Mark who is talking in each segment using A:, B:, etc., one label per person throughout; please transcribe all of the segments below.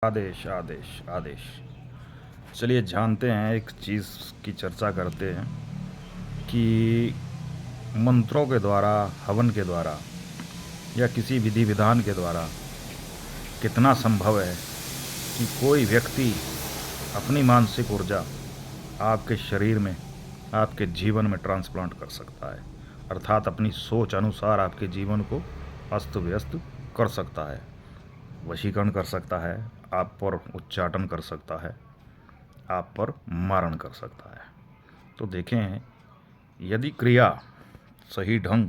A: आदेश आदेश आदेश। चलिए जानते हैं, एक चीज़ की चर्चा करते हैं कि मंत्रों के द्वारा, हवन के द्वारा या किसी विधि विधान के द्वारा कितना संभव है कि कोई व्यक्ति अपनी मानसिक ऊर्जा आपके शरीर में, आपके जीवन में ट्रांसप्लांट कर सकता है। अर्थात अपनी सोच अनुसार आपके जीवन को अस्त व्यस्त कर सकता है, वशीकरण कर सकता है, आप पर उच्चाटन कर सकता है, आप पर मारण कर सकता है। तो देखें, यदि क्रिया सही ढंग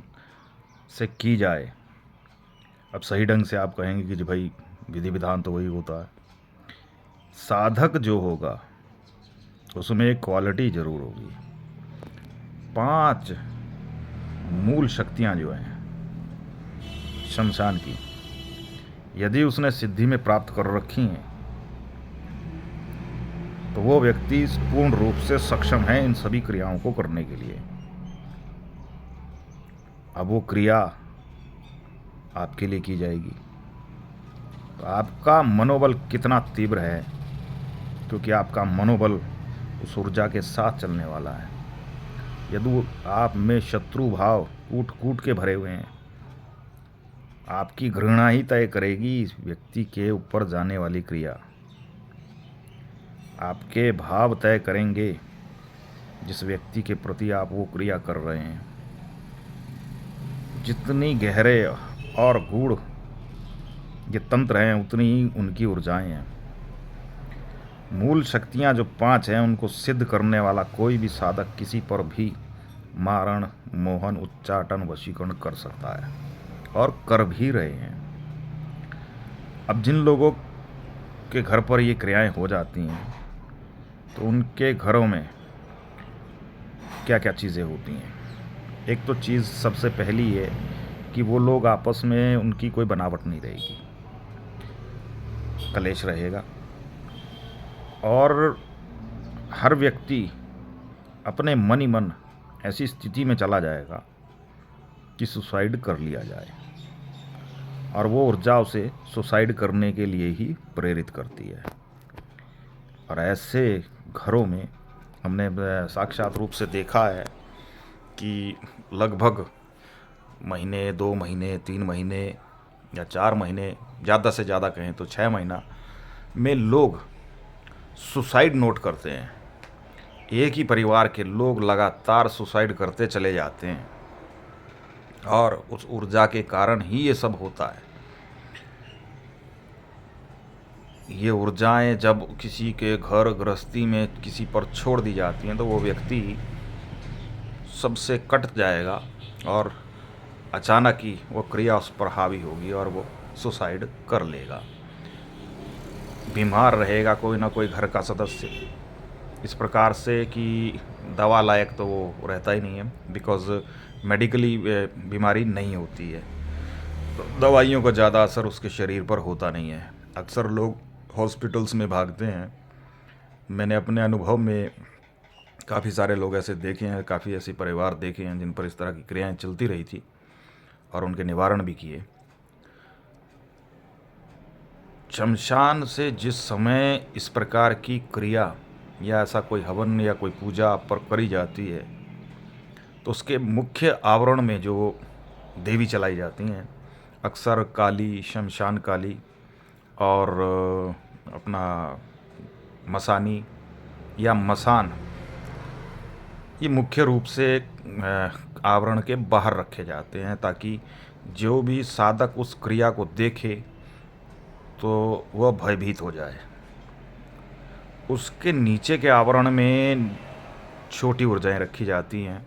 A: से की जाए, अब सही ढंग से आप कहेंगे कि भाई विधि विधान तो वही होता है, साधक जो होगा उसमें एक क्वालिटी ज़रूर होगी। 5 मूल शक्तियां जो हैं शमशान की, यदि उसने सिद्धि में प्राप्त कर रखी हैं तो वो व्यक्ति पूर्ण रूप से सक्षम है इन सभी क्रियाओं को करने के लिए। अब वो क्रिया आपके लिए की जाएगी तो आपका मनोबल कितना तीव्र है, क्योंकि आपका मनोबल उस ऊर्जा के साथ चलने वाला है। यदि आप में शत्रु भाव कूट कूट के भरे हुए हैं, आपकी घृणा ही तय करेगी इस व्यक्ति के ऊपर जाने वाली क्रिया। आपके भाव तय करेंगे जिस व्यक्ति के प्रति आप वो क्रिया कर रहे हैं। जितनी गहरे और गूढ़ ये तंत्र हैं, उतनी ही उनकी ऊर्जाएं हैं। मूल शक्तियां जो 5 हैं, उनको सिद्ध करने वाला कोई भी साधक किसी पर भी मारण, मोहन, उच्चाटन, वशीकरण कर सकता है और कर भी रहे हैं। अब जिन लोगों के घर पर ये क्रियाएं हो जाती हैं तो उनके घरों में क्या क्या चीज़ें होती हैं। एक तो चीज़ सबसे पहली है कि वो लोग आपस में, उनकी कोई बनावट नहीं रहेगी, कलेश रहेगा और हर व्यक्ति अपने मन ही मन ऐसी स्थिति में चला जाएगा कि सुसाइड कर लिया जाए, और वो ऊर्जा उसे सुसाइड करने के लिए ही प्रेरित करती है। और ऐसे घरों में हमने साक्षात रूप से देखा है कि लगभग महीने, 2 महीने, 3 महीने या 4 महीने, ज़्यादा से ज़्यादा कहें तो 6 महीना में लोग सुसाइड नोट करते हैं। एक ही परिवार के लोग लगातार सुसाइड करते चले जाते हैं और उस ऊर्जा के कारण ही ये सब होता है। ये ऊर्जाएं जब किसी के घर गृहस्थी में किसी पर छोड़ दी जाती हैं तो वो व्यक्ति सबसे कट जाएगा और अचानक ही वो क्रिया उस पर हावी होगी और वो सुसाइड कर लेगा। बीमार रहेगा कोई ना कोई घर का सदस्य, इस प्रकार से कि दवा लायक तो वो रहता ही नहीं है, बिकॉज़ मेडिकली बीमारी नहीं होती है तो दवाइयों का ज़्यादा असर उसके शरीर पर होता नहीं है। अक्सर लोग हॉस्पिटल्स में भागते हैं। मैंने अपने अनुभव में काफ़ी सारे लोग ऐसे देखे हैं, काफ़ी ऐसे परिवार देखे हैं जिन पर इस तरह की क्रियाएं चलती रही थी और उनके निवारण भी किए। शमशान से जिस समय इस प्रकार की क्रिया या ऐसा कोई हवन या कोई पूजा आप पर करी जाती है तो उसके मुख्य आवरण में जो देवी चलाई जाती हैं, अक्सर काली, शमशान काली और अपना मसानी या मसान, ये मुख्य रूप से आवरण के बाहर रखे जाते हैं ताकि जो भी साधक उस क्रिया को देखे तो वह भयभीत हो जाए। उसके नीचे के आवरण में छोटी ऊर्जाएं रखी जाती हैं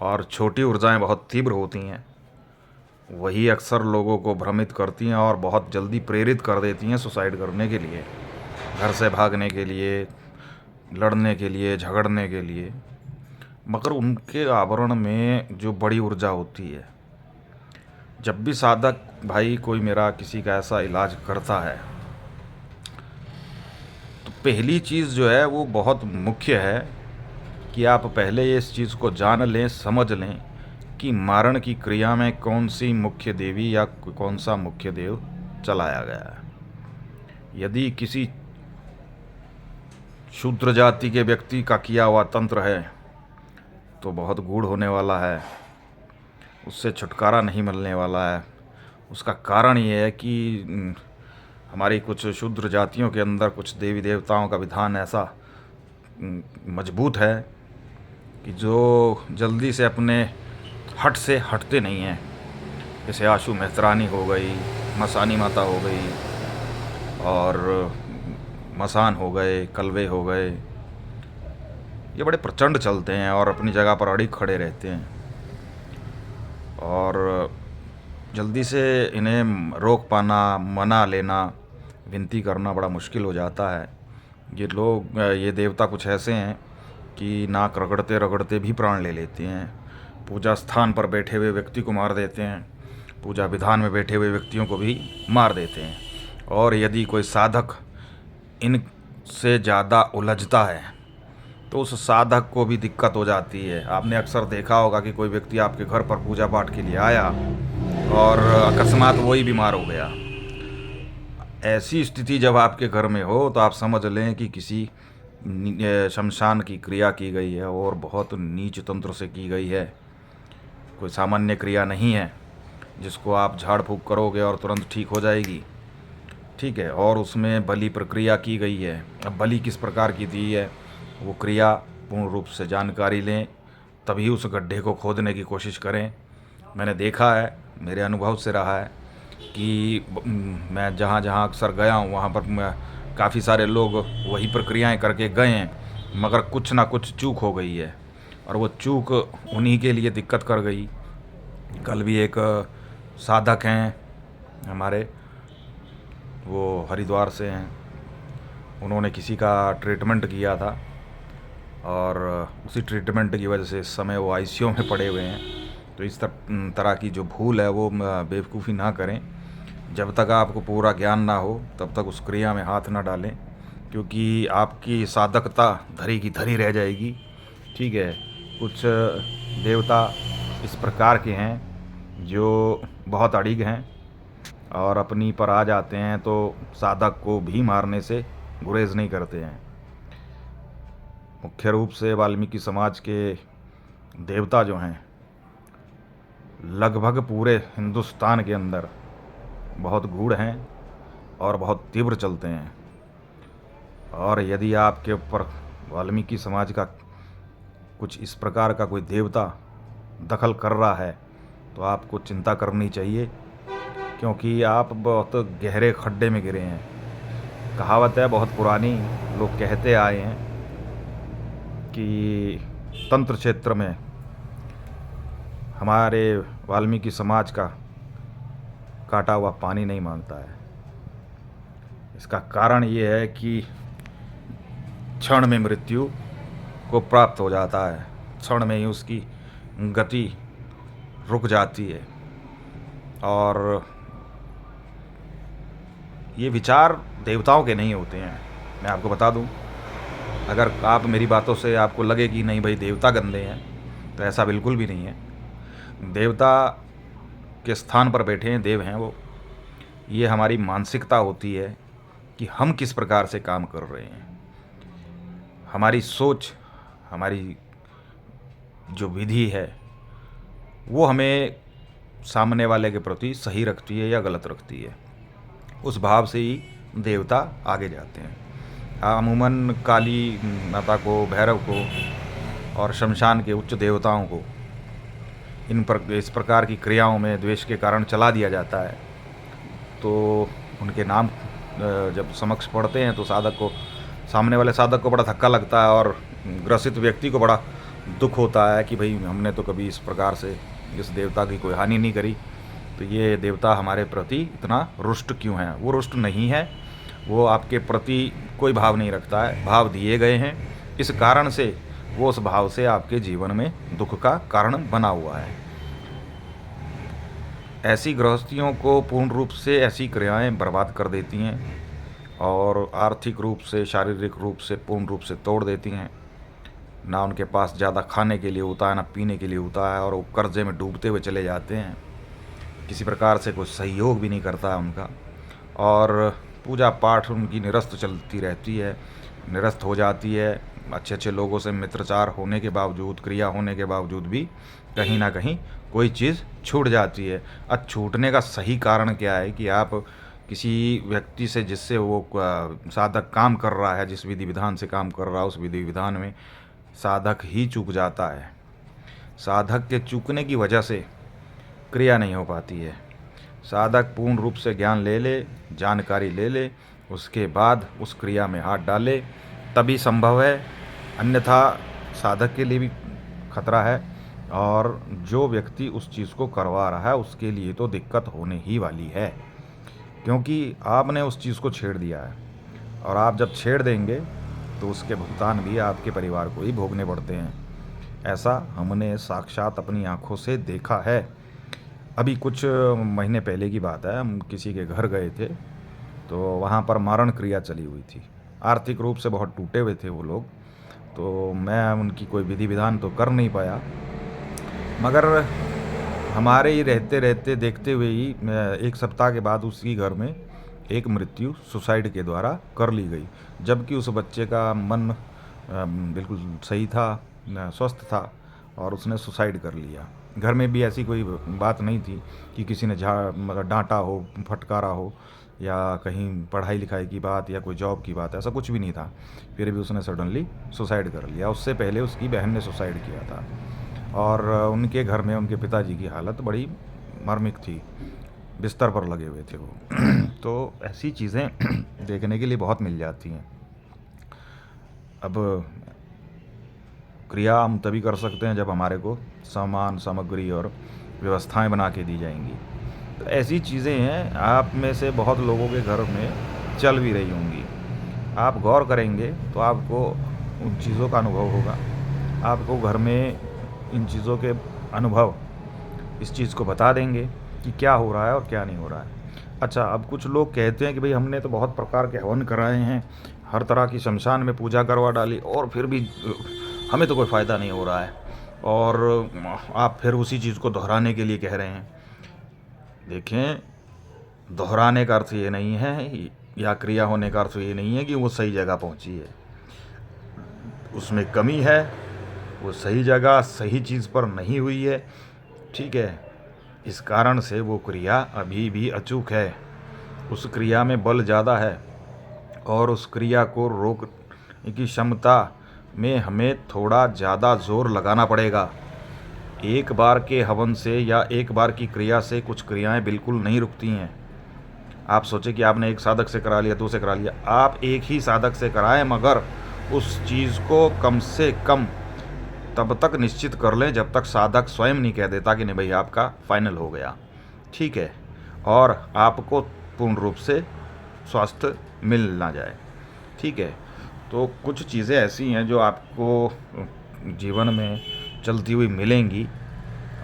A: और छोटी ऊर्जाएं बहुत तीव्र होती हैं। वही अक्सर लोगों को भ्रमित करती हैं और बहुत जल्दी प्रेरित कर देती हैं सुसाइड करने के लिए, घर से भागने के लिए, लड़ने के लिए, झगड़ने के लिए। मगर उनके आवरण में जो बड़ी ऊर्जा होती है, जब भी साधक भाई कोई मेरा किसी का ऐसा इलाज करता है तो पहली चीज़ जो है वो बहुत मुख्य है कि आप पहले इस चीज़ को जान लें, समझ लें कि मारण की क्रिया में कौन सी मुख्य देवी या कौन सा मुख्य देव चलाया गया है। यदि किसी शूद्र जाति के व्यक्ति का किया हुआ तंत्र है तो बहुत गूढ़ होने वाला है, उससे छुटकारा नहीं मिलने वाला है। उसका कारण ये है कि हमारी कुछ शूद्र जातियों के अंदर कुछ देवी देवताओं का विधान ऐसा मजबूत है कि जो जल्दी से अपने हट से हटते नहीं हैं। जैसे आशु मेहतरानी हो गई, मसानी माता हो गई, और मसान हो गए, कलवे हो गए, ये बड़े प्रचंड चलते हैं और अपनी जगह पर अड़िग खड़े रहते हैं और जल्दी से इन्हें रोक पाना, मना लेना, विनती करना बड़ा मुश्किल हो जाता है। ये लोग, ये देवता कुछ ऐसे हैं कि नाक रगड़ते रगड़ते भी प्राण ले लेते हैं। पूजा स्थान पर बैठे हुए व्यक्ति को मार देते हैं, पूजा विधान में बैठे हुए व्यक्तियों को भी मार देते हैं। और यदि कोई साधक इनसे ज़्यादा उलझता है तो उस साधक को भी दिक्कत हो जाती है। आपने अक्सर देखा होगा कि कोई व्यक्ति आपके घर पर पूजा पाठ के लिए आया और अकस्मात वही बीमार हो गया। ऐसी स्थिति जब आपके घर में हो तो आप समझ लें कि किसी शमशान की क्रिया की गई है और बहुत नीच तंत्र से की गई है। कोई सामान्य क्रिया नहीं है जिसको आप झाड़ फूँक करोगे और तुरंत ठीक हो जाएगी, ठीक है। और उसमें बलि प्रक्रिया की गई है। अब बलि किस प्रकार की दी है, वो क्रिया पूर्ण रूप से जानकारी लें, तभी उस गड्ढे को खोदने की कोशिश करें। मैंने देखा है, मेरे अनुभव से रहा है कि मैं जहाँ जहाँ अक्सर गया हूँ वहाँ पर काफ़ी सारे लोग वही प्रक्रियाएं करके गए हैं, मगर कुछ ना कुछ चूक हो गई है और वो चूक उन्हीं के लिए दिक्कत कर गई। कल भी एक साधक हैं हमारे, वो हरिद्वार से हैं, उन्होंने किसी का ट्रीटमेंट किया था और उसी ट्रीटमेंट की वजह से इस समय वो आईसीयू में पड़े हुए हैं। तो इस तरह की जो भूल है वो बेवकूफ़ी ना करें। जब तक आपको पूरा ज्ञान ना हो तब तक उस क्रिया में हाथ ना डालें, क्योंकि आपकी साधकता धरी की धरी रह जाएगी, ठीक है। कुछ देवता इस प्रकार के हैं जो बहुत अड़िग हैं और अपनी पर आ जाते हैं तो साधक को भी मारने से गुरेज नहीं करते हैं। मुख्य रूप से वाल्मीकि समाज के देवता जो हैं लगभग पूरे हिंदुस्तान के अंदर बहुत गूढ़ हैं और बहुत तीव्र चलते हैं। और यदि आपके ऊपर वाल्मीकि समाज का कुछ इस प्रकार का कोई देवता दखल कर रहा है तो आपको चिंता करनी चाहिए, क्योंकि आप बहुत गहरे खड्डे में गिरे हैं। कहावत है बहुत पुरानी, लोग कहते आए हैं कि तंत्र क्षेत्र में हमारे वाल्मीकि समाज का काटा हुआ पानी नहीं मांगता है। इसका कारण ये है कि क्षण में मृत्यु को प्राप्त हो जाता है, क्षण में ही उसकी गति रुक जाती है। और ये विचार देवताओं के नहीं होते हैं। मैं आपको बता दूं, अगर आप मेरी बातों से आपको लगे कि नहीं भाई देवता गंदे हैं, तो ऐसा बिल्कुल भी नहीं है। देवता के स्थान पर बैठे हैं, देव हैं वो। ये हमारी मानसिकता होती है कि हम किस प्रकार से काम कर रहे हैं। हमारी सोच, हमारी जो विधि है वो हमें सामने वाले के प्रति सही रखती है या गलत रखती है, उस भाव से ही देवता आगे जाते हैं। अमूमन काली माता को, भैरव को और शमशान के उच्च देवताओं को इस प्रकार की क्रियाओं में द्वेष के कारण चला दिया जाता है। तो उनके नाम जब समक्ष पढ़ते हैं तो साधक को, सामने वाले साधक को बड़ा धक्का लगता है और ग्रसित व्यक्ति को बड़ा दुख होता है कि भाई हमने तो कभी इस प्रकार से इस देवता की कोई हानि नहीं करी, तो ये देवता हमारे प्रति इतना रुष्ट क्यों है। वो रुष्ट नहीं है, वो आपके प्रति कोई भाव नहीं रखता है, भाव दिए गए हैं, इस कारण से वो उस भाव से आपके जीवन में दुख का कारण बना हुआ है। ऐसी गृहस्थियों को पूर्ण रूप से ऐसी क्रियाएं बर्बाद कर देती हैं और आर्थिक रूप से, शारीरिक रूप से पूर्ण रूप से तोड़ देती हैं। ना उनके पास ज़्यादा खाने के लिए होता है, ना पीने के लिए होता है, और वो कर्जे में डूबते हुए चले जाते हैं। किसी प्रकार से कोई सहयोग भी नहीं करता है उनका, और पूजा पाठ उनकी निरस्त चलती रहती है, निरस्त हो जाती है। अच्छे अच्छे लोगों से मित्रचार होने के बावजूद, क्रिया होने के बावजूद भी कहीं ना कहीं कोई चीज़ छूट जाती है। अब छूटने का सही कारण क्या है कि आप किसी व्यक्ति से, जिससे वो साधक काम कर रहा है, जिस विधि विधान से काम कर रहा है, उस विधि विधान में साधक ही चूक जाता है। साधक के चूकने की वजह से क्रिया नहीं हो पाती है। साधक पूर्ण रूप से ज्ञान ले ले, जानकारी ले ले, उसके बाद उस क्रिया में हाथ डाले, तभी संभव है। अन्यथा साधक के लिए भी खतरा है, और जो व्यक्ति उस चीज़ को करवा रहा है उसके लिए तो दिक्कत होने ही वाली है, क्योंकि आपने उस चीज़ को छेड़ दिया है। और आप जब छेड़ देंगे तो उसके भुगतान भी आपके परिवार को ही भोगने पड़ते हैं। ऐसा हमने साक्षात अपनी आंखों से देखा है। अभी कुछ महीने पहले की बात है, हम किसी के घर गए थे, तो वहाँ पर मारण क्रिया चली हुई थी। आर्थिक रूप से बहुत टूटे हुए थे वो लोग, तो मैं उनकी कोई विधि विधान तो कर नहीं पाया, मगर हमारे ही रहते रहते देखते हुए ही 1 सप्ताह के बाद उसी घर में एक मृत्यु सुसाइड के द्वारा कर ली गई, जबकि उस बच्चे का मन बिल्कुल सही था, स्वस्थ था, और उसने सुसाइड कर लिया। घर में भी ऐसी कोई बात नहीं थी कि किसी ने मतलब डांटा हो, फटकारा हो, या कहीं पढ़ाई लिखाई की बात या कोई जॉब की बात, ऐसा कुछ भी नहीं था। फिर भी उसने सडनली सुसाइड कर लिया। उससे पहले उसकी बहन ने सुसाइड किया था, और उनके घर में उनके पिताजी की हालत बड़ी मार्मिक थी, बिस्तर पर लगे हुए थे वो। तो ऐसी चीज़ें देखने के लिए बहुत मिल जाती हैं। अब क्रिया हम तभी कर सकते हैं जब हमारे को सामान, सामग्री और व्यवस्थाएं बना के दी जाएंगी। तो ऐसी चीज़ें हैं, आप में से बहुत लोगों के घर में चल भी रही होंगी। आप गौर करेंगे तो आपको उन चीज़ों का अनुभव होगा। आपको घर में इन चीज़ों के अनुभव इस चीज़ को बता देंगे कि क्या हो रहा है और क्या नहीं हो रहा है। अच्छा, अब कुछ लोग कहते हैं कि भाई हमने तो बहुत प्रकार के हवन कराए हैं, हर तरह की शमशान में पूजा करवा डाली, और फिर भी हमें तो कोई फ़ायदा नहीं हो रहा है, और आप फिर उसी चीज़ को दोहराने के लिए कह रहे हैं। देखें, दोहराने का अर्थ ये नहीं है, या क्रिया होने का अर्थ ये नहीं है कि वो सही जगह पहुंची है। उसमें कमी है, वो सही जगह सही चीज़ पर नहीं हुई है, ठीक है। इस कारण से वो क्रिया अभी भी अचूक है। उस क्रिया में बल ज़्यादा है, और उस क्रिया को रोकने की क्षमता में हमें थोड़ा ज़्यादा जोर लगाना पड़ेगा। एक बार के हवन से या एक बार की क्रिया से कुछ क्रियाएं बिल्कुल नहीं रुकती हैं। आप सोचें कि आपने एक साधक से करा लिया, 2 से करा लिया, आप एक ही साधक से कराएं, मगर उस चीज़ को कम से कम तब तक निश्चित कर लें जब तक साधक स्वयं नहीं कह देता कि नहीं भाई आपका फाइनल हो गया, ठीक है, और आपको पूर्ण रूप से स्वास्थ्य मिल ना जाए, ठीक है। तो कुछ चीज़ें ऐसी हैं जो आपको जीवन में चलती हुई मिलेंगी,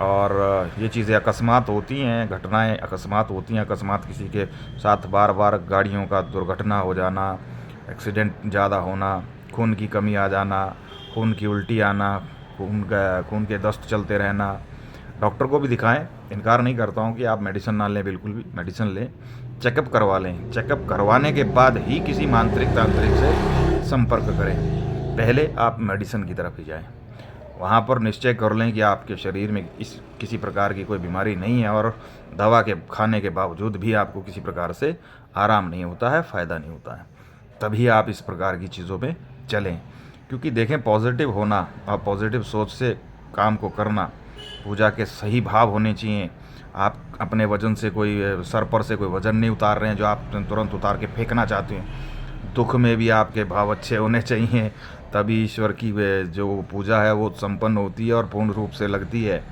A: और ये चीज़ें अकस्मात होती हैं, घटनाएं अकस्मात होती हैं। अकस्मात किसी के साथ बार बार गाड़ियों का दुर्घटना हो जाना, एक्सीडेंट ज़्यादा होना, खून की कमी आ जाना, खून की उल्टी आना, खून के दस्त चलते रहना। डॉक्टर को भी दिखाएं, इनकार नहीं करता हूं कि आप मेडिसिन ना लें, बिल्कुल भी मेडिसिन लें, चेकअप करवा लें। चेकअप करवाने के बाद ही किसी मांत्रिक तांत्रिक से संपर्क करें। पहले आप मेडिसिन की तरफ ही जाएं, वहाँ पर निश्चय कर लें कि आपके शरीर में किसी प्रकार की कोई बीमारी नहीं है, और दवा के खाने के बावजूद भी आपको किसी प्रकार से आराम नहीं होता है, फ़ायदा नहीं होता है, तभी आप इस प्रकार की चीज़ों में चलें। क्योंकि देखें, पॉजिटिव होना और पॉजिटिव सोच से काम को करना, पूजा के सही भाव होने चाहिए। आप अपने वजन से कोई, सर पर से कोई वज़न नहीं उतार रहे हैं जो आप तुरंत उतार के फेंकना चाहते हैं। दुख में भी आपके भाव अच्छे होने चाहिए, तभी ईश्वर की जो पूजा है वो संपन्न होती है और पूर्ण रूप से लगती है।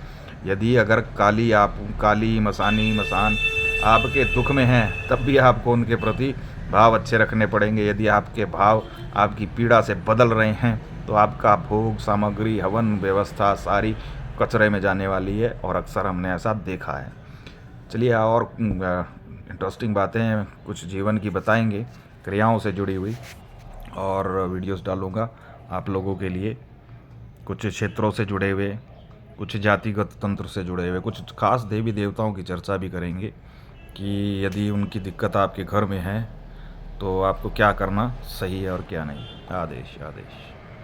A: यदि अगर काली मसान आपके दुख में हैं, तब भी आपको उनके प्रति भाव अच्छे रखने पड़ेंगे। यदि आपके भाव आपकी पीड़ा से बदल रहे हैं, तो आपका भोग सामग्री, हवन व्यवस्था सारी कचरे में जाने वाली है, और अक्सर हमने ऐसा देखा है। चलिए, और इंटरेस्टिंग बातें कुछ जीवन की बताएंगे, क्रियाओं से जुड़ी हुई, और वीडियोस डालूँगा आप लोगों के लिए। कुछ क्षेत्रों से जुड़े हुए, कुछ जातिगत तंत्र से जुड़े हुए, कुछ खास देवी देवताओं की चर्चा भी करेंगे कि यदि उनकी दिक्कत आपके घर में है तो आपको क्या करना सही है और क्या नहीं। आदेश आदेश।